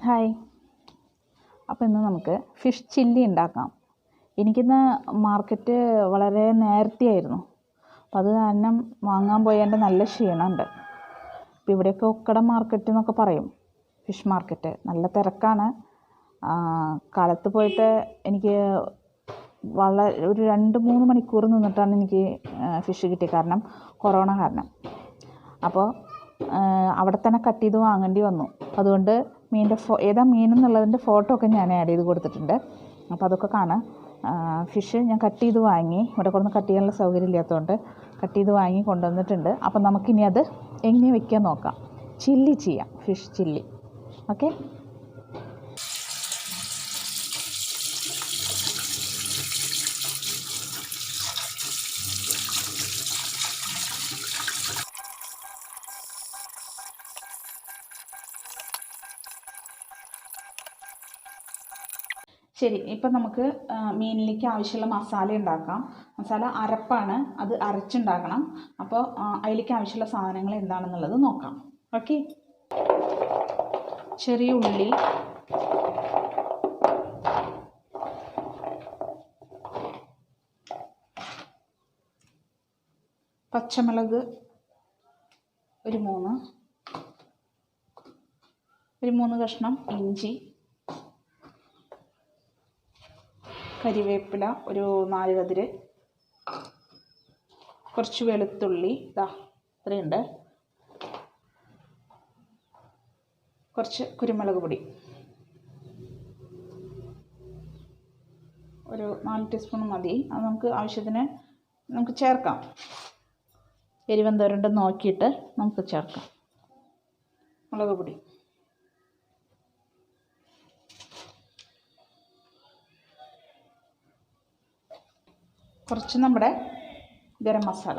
Hi. അപ്പോൾ ഇന്ന് നമുക്ക് ഫിഷ് ചില്ലി ഉണ്ടാക്കാം. എനിക്കിന്ന് മാർക്കറ്റ് വളരെ നേരത്തെയായിരുന്നു. അപ്പോൾ അത് കാരണം വാങ്ങാൻ പോയതിൻ്റെ നല്ല ക്ഷീണമുണ്ട്. ഇപ്പോൾ ഇവിടെയൊക്കെ ഉക്കട മാർക്കറ്റ് എന്നൊക്കെ പറയും, ഫിഷ് മാർക്കറ്റ്. നല്ല തിരക്കാണ്. കാലത്ത് പോയിട്ട് എനിക്ക് ഒരു 2-3 മണിക്കൂർ നിന്നിട്ടാണ് എനിക്ക് ഫിഷ് കിട്ടിയത്, കാരണം കൊറോണ കാരണം. അപ്പോൾ അവിടെ തന്നെ കട്ട് ചെയ്ത് വാങ്ങേണ്ടി വന്നു. അതുകൊണ്ട് മീനിൻ്റെ ഏതാ മീനെന്നുള്ളതിൻ്റെ ഫോട്ടോ ഒക്കെ ഞാൻ ആഡ് ചെയ്ത് കൊടുത്തിട്ടുണ്ട്. അപ്പോൾ അതൊക്കെ കാണാം. ഫിഷ് ഞാൻ കട്ട് ചെയ്ത് വാങ്ങി, ഇവിടെ കൊണ്ടുവന്ന് കട്ട് ചെയ്യാനുള്ള സൗകര്യം ഇല്ലാത്തതുകൊണ്ട് കട്ട് ചെയ്ത് വാങ്ങി കൊണ്ടുവന്നിട്ടുണ്ട്. അപ്പോൾ നമുക്കിനി അത് എങ്ങനെ വയ്ക്കാൻ നോക്കാം. ചില്ലി ചെയ്യാം, ഫിഷ് ചില്ലി. ഓക്കെ. ശരി, ഇപ്പം നമുക്ക് മീനിലേക്ക് ആവശ്യമുള്ള മസാല ഉണ്ടാക്കാം. മസാല അരപ്പാണ്, അത് അരച്ചുണ്ടാക്കണം. അപ്പോൾ അതിലേക്ക് ആവശ്യമുള്ള സാധനങ്ങൾ എന്താണെന്നുള്ളത് നോക്കാം. ഓക്കെ. ചെറിയ ഉള്ളി, പച്ചമുളക് ഒരു 3 കഷ്ണം, ഇഞ്ചി, കരിവേപ്പില ഒരു 4 കതിര്, കുറച്ച് വെളുത്തുള്ളി, ഇത്രയുണ്ട്, കുറച്ച് കുരുമുളക് പൊടി, ഒരു 4 ടീസ്പൂൺ മതി. അത് നമുക്ക് ആവശ്യത്തിന് നമുക്ക് ചേർക്കാം. എരിവെന്തോരുണ്ടെന്ന് നോക്കിയിട്ട് നമുക്ക് ചേർക്കാം. മുളക് പൊടി, കുറച്ച് നമ്മുടെ ഗരം മസാല,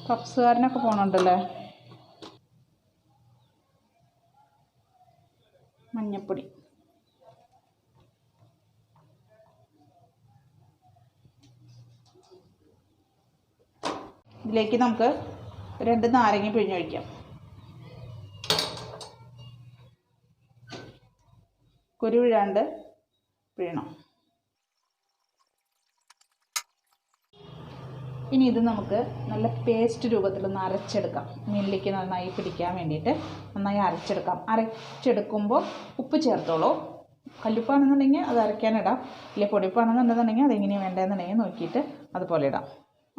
പപ്സുകാരനൊക്കെ പോകണുണ്ടല്ലേ. മഞ്ഞൾപ്പൊടി, ഇതിലേക്ക് നമുക്ക് 2 നാരങ്ങ പിഴിഞ്ഞൊഴിക്കാം. കുരുവിഴാണ്ട് പിഴണം. ഇനി ഇത് നമുക്ക് നല്ല പേസ്റ്റ് രൂപത്തിലൊന്ന് അരച്ചെടുക്കാം. മീനിലേക്ക് നന്നായി പിടിക്കാൻ വേണ്ടിയിട്ട് നന്നായി അരച്ചെടുക്കാം. അരച്ചെടുക്കുമ്പോൾ ഉപ്പ് ചേർത്തോളൂ. കല്ലുപ്പാണെന്നുണ്ടെങ്കിൽ അത് അരയ്ക്കാനിടാം, ഇല്ല പൊടിപ്പാണെന്നുണ്ടെന്നുണ്ടെങ്കിൽ അതെങ്ങനെയാണ് വേണ്ടതെന്നുണ്ടെങ്കിൽ നോക്കിയിട്ട് അതുപോലെ ഇടാം.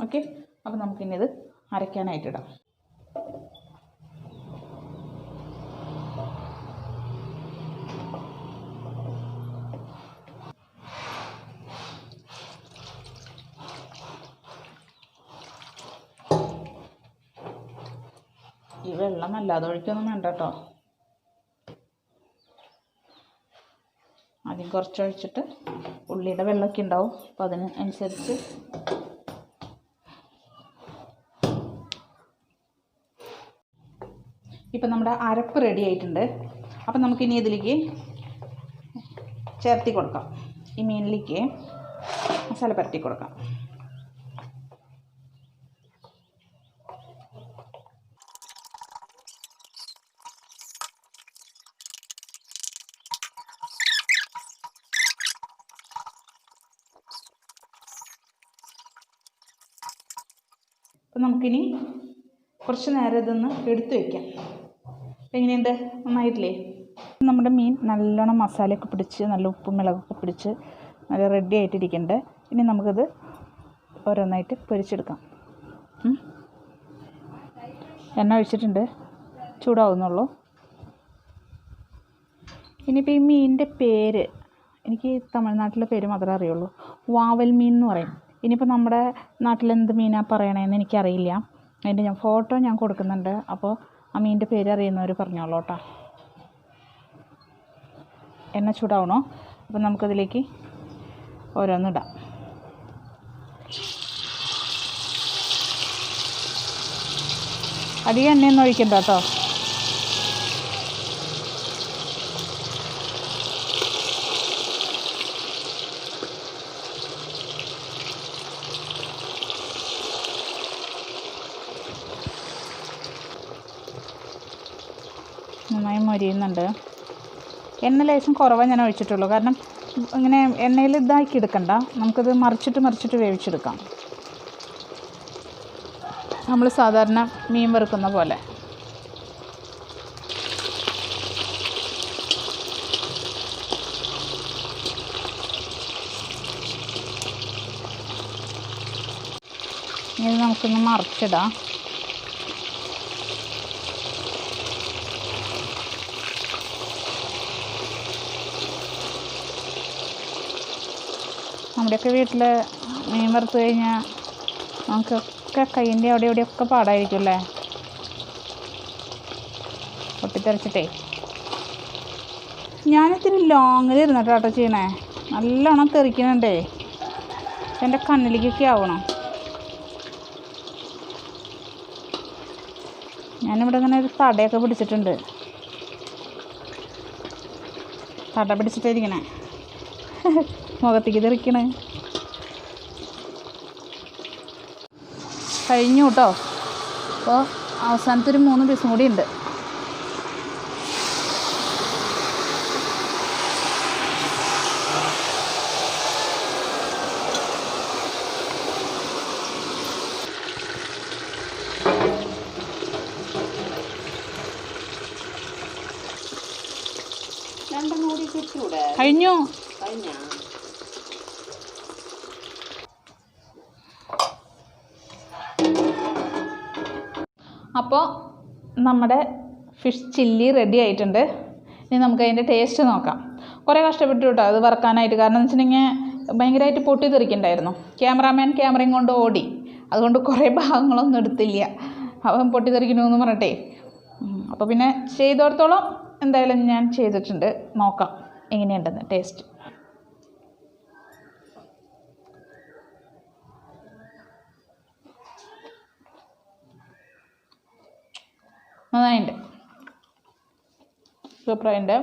ഓക്കെ. അപ്പോൾ നമുക്കിനി ഇത് അരയ്ക്കാനായിട്ടിടാം. ഈ വെള്ളം അല്ലാതെ ഒഴിക്കൊന്നും വേണ്ട കേട്ടോ. ആദ്യം കുറച്ചൊഴിച്ചിട്ട് ഉള്ളിയുടെ വെള്ളമൊക്കെ ഉണ്ടാവും, അപ്പോൾ അതിന് അനുസരിച്ച് ഇപ്പം നമ്മുടെ അരപ്പ് റെഡി ആയിട്ടുണ്ട്. അപ്പം നമുക്കിനി ഇതിലേക്ക് ചേർത്തി കൊടുക്കാം. ഈ മീനിലേക്ക് മസാല പരത്തി കൊടുക്കാം. അപ്പം നമുക്കിനി കുറച്ച് നേരം ഇതൊന്ന് എടുത്തു വയ്ക്കാം. എങ്ങനെയുണ്ട്? നന്നായിട്ടില്ലേ? നമ്മുടെ മീൻ നല്ലോണം മസാലയൊക്കെ പിടിച്ച് നല്ല ഉപ്പും മുളകൊക്കെ പിടിച്ച് നല്ല റെഡി ആയിട്ടിരിക്കുന്നുണ്ട്. ഇനി നമുക്കത് ഓരോന്നായിട്ട് പൊരിച്ചെടുക്കാം. എണ്ണ ഒഴിച്ചിട്ടുണ്ട്, ചൂടാവുന്നുള്ളൂ. ഇനിയിപ്പോൾ ഈ മീനിൻ്റെ പേര്, എനിക്ക് തമിഴ്നാട്ടിലെ പേര് മാത്രമേ അറിയുള്ളൂ. വാവൽ മീൻ എന്ന് പറയും. ഇനിയിപ്പോൾ നമ്മുടെ നാട്ടിലെന്ത് മീനാണ് പറയണതെന്ന് എനിക്കറിയില്ല. അതിൻ്റെ ഫോട്ടോ ഞാൻ കൊടുക്കുന്നുണ്ട്. അപ്പോൾ ആ മീനിൻ്റെ പേര് അറിയുന്നവർ പറഞ്ഞോളൂ കേട്ടോ. എണ്ണ ചൂടാവണോ? അപ്പം നമുക്കതിലേക്ക് ഓരോന്നിടാം. അധികം എണ്ണയൊന്നും ഒഴിക്കണ്ട കേട്ടോ. നന്നായി മൊരിയുന്നുണ്ട്. എണ്ണ ലേശം കുറവാണ് ഞാൻ ഒഴിച്ചിട്ടുള്ളൂ. കാരണം ഇങ്ങനെ എണ്ണയിൽ ഇതാക്കി എടുക്കണ്ട, നമുക്കത് മറിച്ചിട്ട് വേവിച്ചെടുക്കാം. നമ്മൾ സാധാരണ മീൻ വറുക്കുന്ന പോലെ. ഇത് നമുക്കൊന്ന് മറിച്ചിടാം. നമ്മുടെയൊക്കെ വീട്ടിൽ മീൻ വറുത്ത് കഴിഞ്ഞാൽ നമുക്കൊക്കെ കയ്യിൻ്റെ അവിടെ ഇവിടെയൊക്കെ പാടായിരിക്കും അല്ലേ, പൊട്ടിത്തെറിച്ചിട്ടേ. ഞാനിത്തിരി ലോങ്ങിൽ ഇരുന്നിട്ടാട്ടോ ചെയ്യണേ. നല്ലോണം തെറിക്കുന്നുണ്ടേ, എൻ്റെ കണ്ണിലേക്കൊക്കെ ആവണം. ഞാനിവിടെ ഇങ്ങനെ ഒരു തടയൊക്കെ പിടിച്ചിട്ടുണ്ട്. തട പിടിച്ചിട്ടിരിക്കണേ, മുഖത്തേക്ക് തെറിക്കണേ. കഴിഞ്ഞു കേട്ടോ. അപ്പോൾ അവസാനത്തെ ഒരു 3 പീസും കൂടി ഉണ്ട്. കഴിഞ്ഞു. അപ്പോൾ നമ്മുടെ ഫിഷ് ചില്ലി റെഡി ആയിട്ടുണ്ട്. ഇനി നമുക്ക് അതിൻ്റെ ടേസ്റ്റ് നോക്കാം. കുറേ കഷ്ടപ്പെട്ടു കേട്ടോ അത് വറക്കാനായിട്ട്. കാരണം എന്ന് വെച്ചിട്ടുണ്ടെങ്കിൽ ഭയങ്കരമായിട്ട് പൊട്ടിത്തെറിക്കുന്നുണ്ടായിരുന്നു. ക്യാമറാമാൻ ക്യാമറയും കൊണ്ട് ഓടി, അതുകൊണ്ട് കുറേ ഭാഗങ്ങളൊന്നും എടുത്തില്ല. അവൻ പൊട്ടിത്തെറിക്കണമെന്ന് പറഞ്ഞിട്ടേ. അപ്പോൾ പിന്നെ ചെയ്തോടത്തോളം എന്തായാലും ഞാൻ ചെയ്തിട്ടുണ്ട്. നോക്കാം എങ്ങനെയുണ്ടെന്ന് ടേസ്റ്റ്. നന്നായിട്ടുണ്ട്, സൂപ്പറായിട്ടുണ്ട്.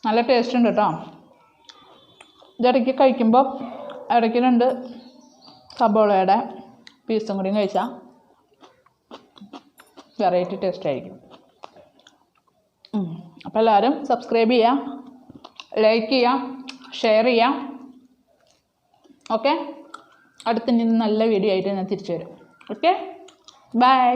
നല്ല ടേസ്റ്റ് ഉണ്ട് കേട്ടോ. ഇടയ്ക്ക് കഴിക്കുമ്പോൾ ഇടയ്ക്ക് 2 സബോളയുടെ പീസും കൂടിയും കഴിച്ചാൽ വെറൈറ്റി ടേസ്റ്റ് ആയിരിക്കും. അപ്പോൾ എല്ലാവരും സബ്സ്ക്രൈബ് ചെയ്യുക, ലൈക്ക് ചെയ്യുക, ഷെയർ ചെയ്യുക. ഓക്കെ, അടുത്ത നല്ല വീഡിയോ ആയിട്ട് ഞാൻ തിരിച്ചു വരും. Okay, by.